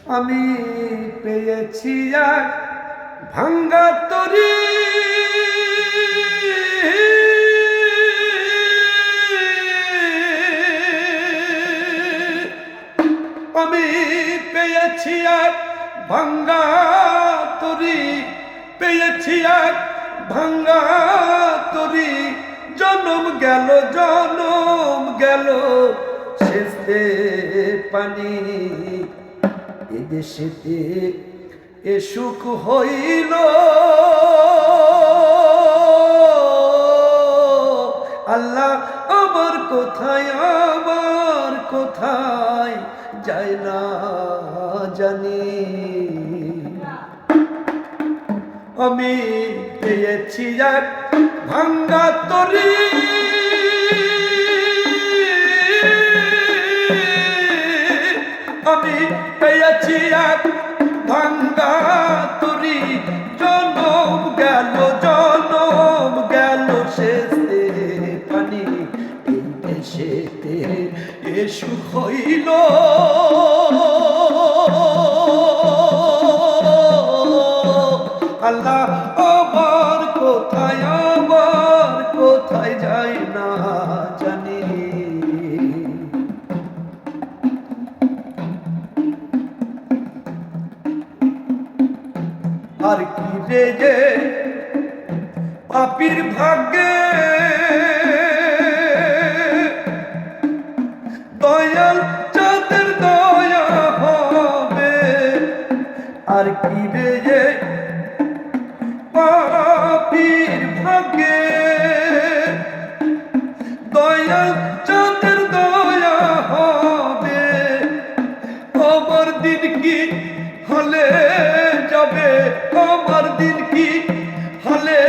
আমি পেয়েছি এক ভাঙ্গা তরি, আমি পেয়েছি এক ভাঙ্গা তরি, পেয়েছি এক ভাঙ্গা তরি। জনম গেল শেষে পানি, এদেশেতে এ সুখ হইল। আল্লাহ আমার কোথায় যায় না জানি। আমি পেয়েছি এক ভাঙ্গা তরি, আমি পেয়েছি এক ভাঙ্গা তরি। জনম গেল শেষে পানি, এই দেশেতে এ সুখ হইল। আল্লাহ আমার কোথায় যাই না জানি। আর কি রে যে পাপীর ভাগ্যে দয়াল যাদের দয়া হবে। আর কি রে যে পাপীর ভাগ্যে দয়াল যাদের দয়া হবে। আমার দিন কি হলে যাবে, আমার দিন কি হলে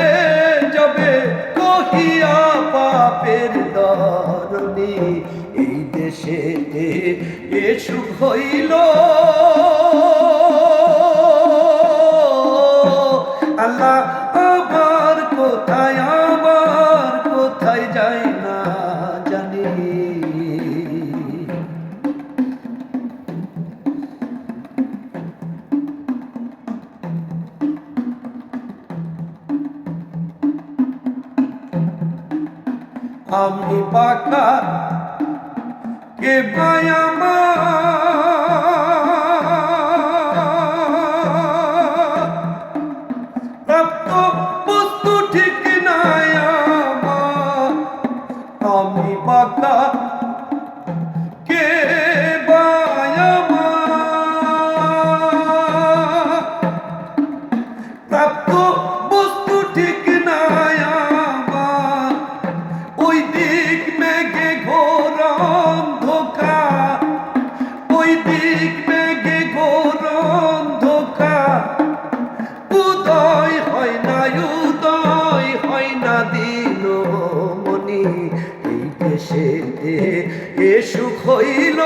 যাবে, কহিয়া পাপের ধরণী এই দেশেতে এ সুখ হইল। আল্লাহ আমার কোথায় যাই না জানি। আমি বাঁকা কে ভাই আমার, প্রাপ্ত বস্তু ঠিক নাই আমার। আমি বাঁকা কে ভাই আমার, প্রাপ্ত বস্তু ঠিক নাই আমার। ওই দিক মেঘে ঘোর অন্ধকার, ওই দিক মেঘে ঘোর অন্ধকার। উদয় হয় না দিন মনি, এই দেশেতে এ সুখ হইল।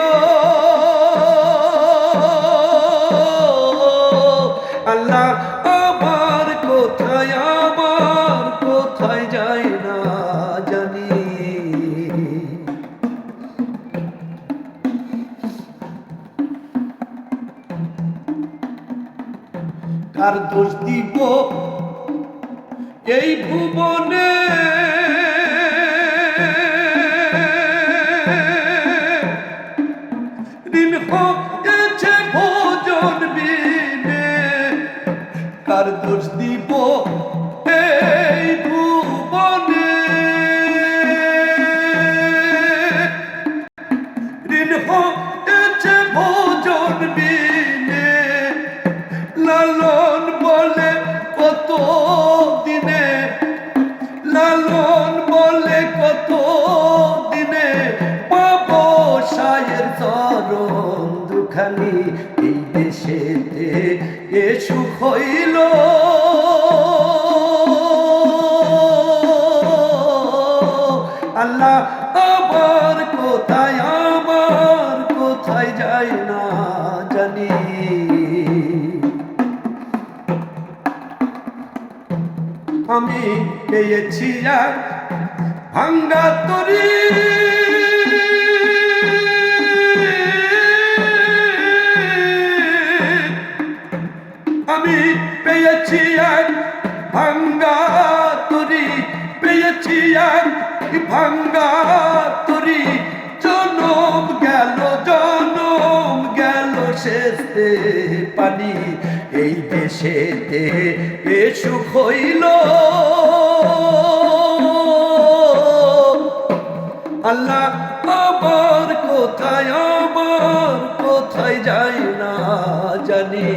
আল্লাহ আমার কোথায় যায় না জানি। কার দোষ দিব এই ভুবনে, ঋণ হয়েছে ভোজন বিনে। কার দোষ দিব এই ভুবনে, ঋণ হয়েছে ভোজন বিনে। লালন বলে কত দিনে, লালন বলে কত দিনে, পাবো সায়ের চরণ দুখানি এই দেশেতে এ সুখ হইল। আল্লাহ আমার কোথায় যায় না জানি। আমি পেয়েছি এক ভাঙ্গা তরি, পেয়েছি এক ভাঙ্গা তরি, পেয়েছি এক ভাঙ্গা তরি, জনম গেল শেষে পানি, এই দেশেতে এ সুখ হইল আল্লাহ আমার কোথায় যাই না জানি,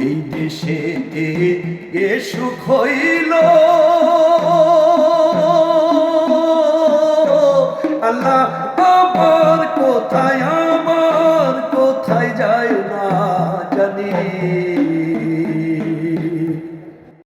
এই দেশেতে এ সুখ হইল।